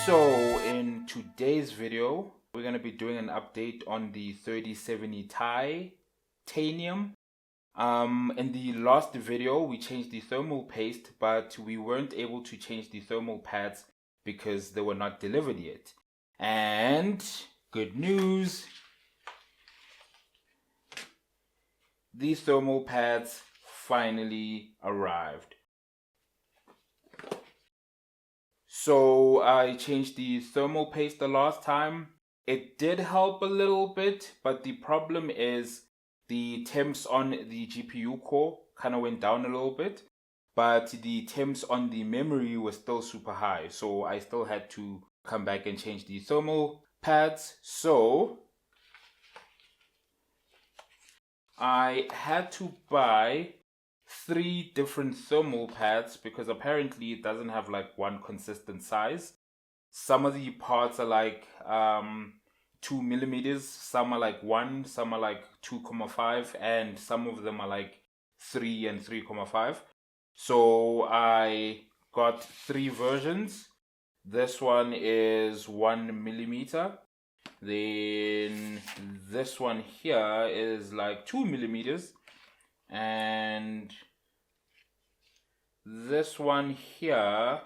So in today's video, we're going to be doing an update on the 3070 titanium. In the last video, we changed the thermal paste, but we weren't able to change the thermal pads because they were not delivered yet. And good news, these thermal pads finally arrived. So I changed the thermal paste the last time. It did help a little bit, but the problem is the temps on the GPU core kind of went down a little bit, but the temps on the memory was still super high. So I still had to come back and change the thermal pads. So I had to buy 3 different thermal pads because apparently it doesn't have like one consistent size. Some of the parts are like 2 millimeters, some are like 1, some are like 2.5, and some of them are like 3 and 3.5. So I got 3 versions. This one is 1 millimeter. Then this one here is like 2 millimeters. And this one here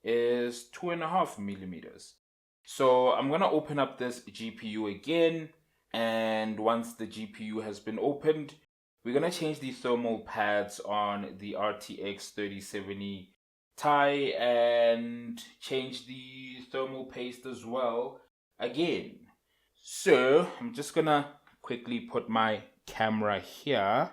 is 2.5 millimeters. So I'm gonna open up this GPU again, and once the GPU has been opened, we're gonna change the thermal pads on the RTX 3070 Ti and change the thermal paste as well again. So I'm just gonna quickly put my camera here.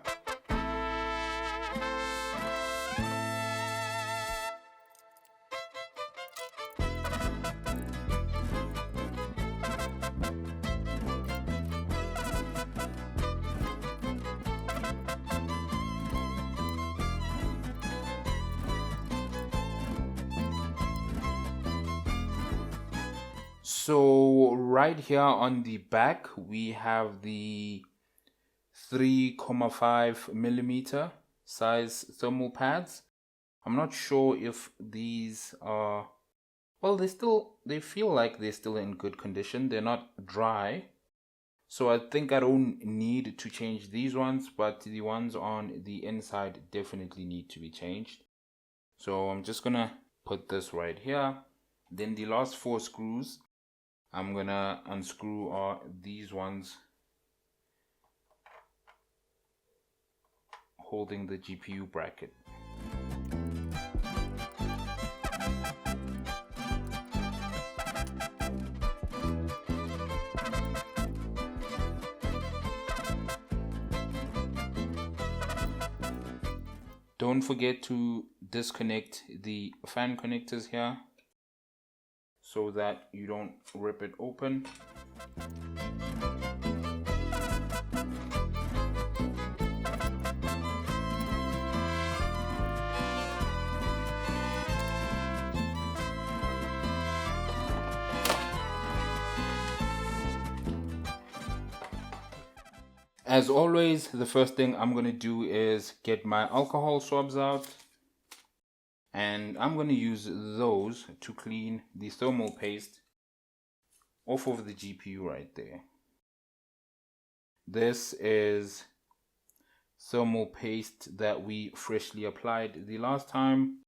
So right here on the back, we have the 3.5 millimeter size thermal pads. I'm not sure if these are, well, they feel like they're still in good condition. They're not dry. So I think I don't need to change these ones, but the ones on the inside definitely need to be changed. So I'm just gonna put this right here. Then the last 4 screws I'm gonna unscrew are these ones holding the GPU bracket. Don't forget to disconnect the fan connectors here so that you don't rip it open. As always, the first thing I'm going to do is get my alcohol swabs out, and I'm going to use those to clean the thermal paste off of the GPU right there. This is thermal paste that we freshly applied the last time,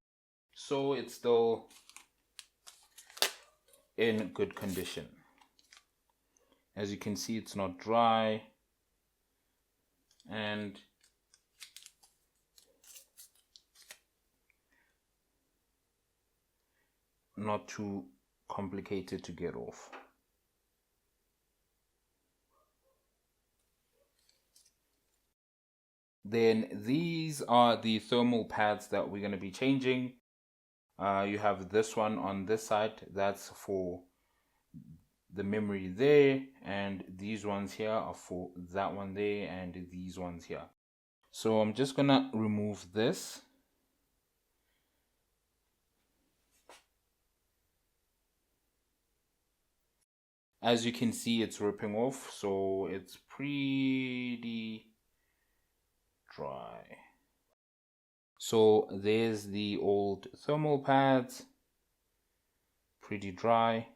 so it's still in good condition. As you can see, it's not dry and not too complicated to get off. Then these are the thermal pads that we're going to be changing. You have this one on this side, that's for the memory there, and these ones here are for that one there, and these ones here. So I'm just gonna remove this. As you can see, it's ripping off, so it's pretty dry. So there's the old thermal pads, pretty dry.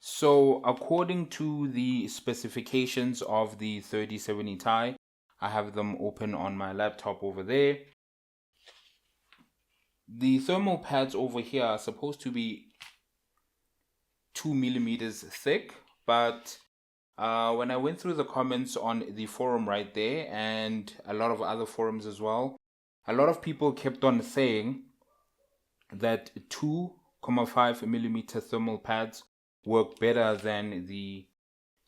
So according to the specifications of the 3070 Ti, I have them open on my laptop over there. The thermal pads over here are supposed to be 2 millimeters thick, but when I went through the comments on the forum right there and a lot of other forums as well, a lot of people kept on saying that 2.5 millimeter thermal pads work better than the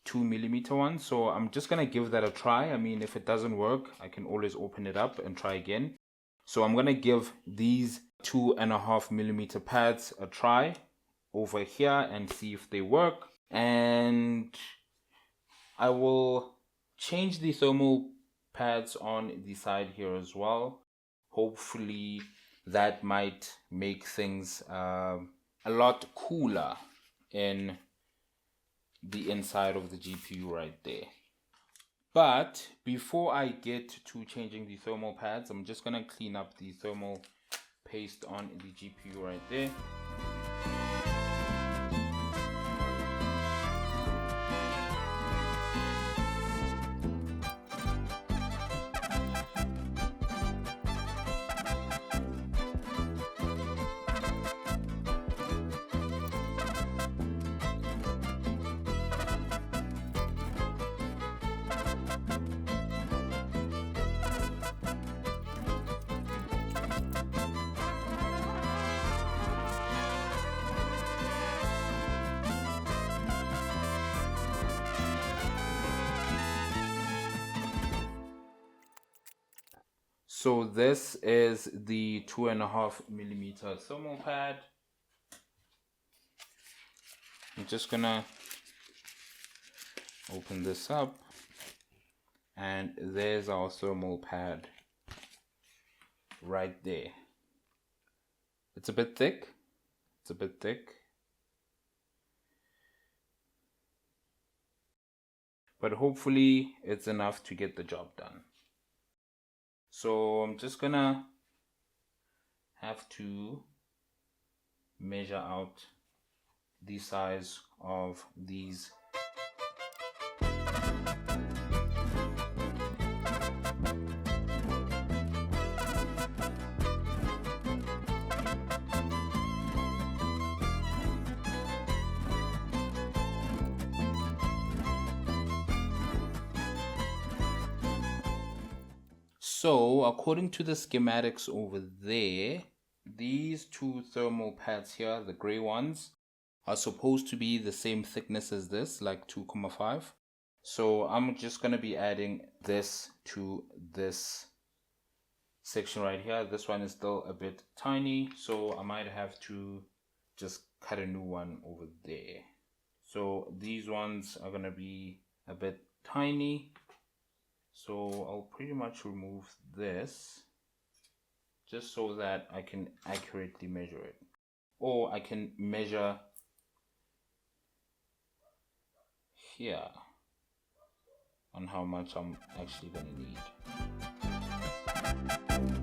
2 millimeter one. So I'm just gonna give that a try. I mean, if it doesn't work, I can always open it up and try again. So I'm gonna give these 2.5 millimeter pads a try over here and see if they work. And I will change the thermal pads on the side here as well. Hopefully that might make things a lot cooler in the inside of the GPU right there. But before I get to changing the thermal pads, I'm just gonna clean up the thermal paste on the GPU right there. So this is the 2.5 millimeter thermal pad. I'm just gonna open this up, and there's our thermal pad right there. It's a bit thick. But hopefully it's enough to get the job done. So I'm just gonna have to measure out the size of these. So according to the schematics over there, these two thermal pads here, the gray ones, are supposed to be the same thickness as this, like 2.5. So I'm just going to be adding this to this section right here. This one is still a bit tiny, so I might have to just cut a new one over there. So these ones are going to be a bit tiny. So I'll pretty much remove this just so that I can accurately measure it. Or I can measure here on how much I'm actually going to need.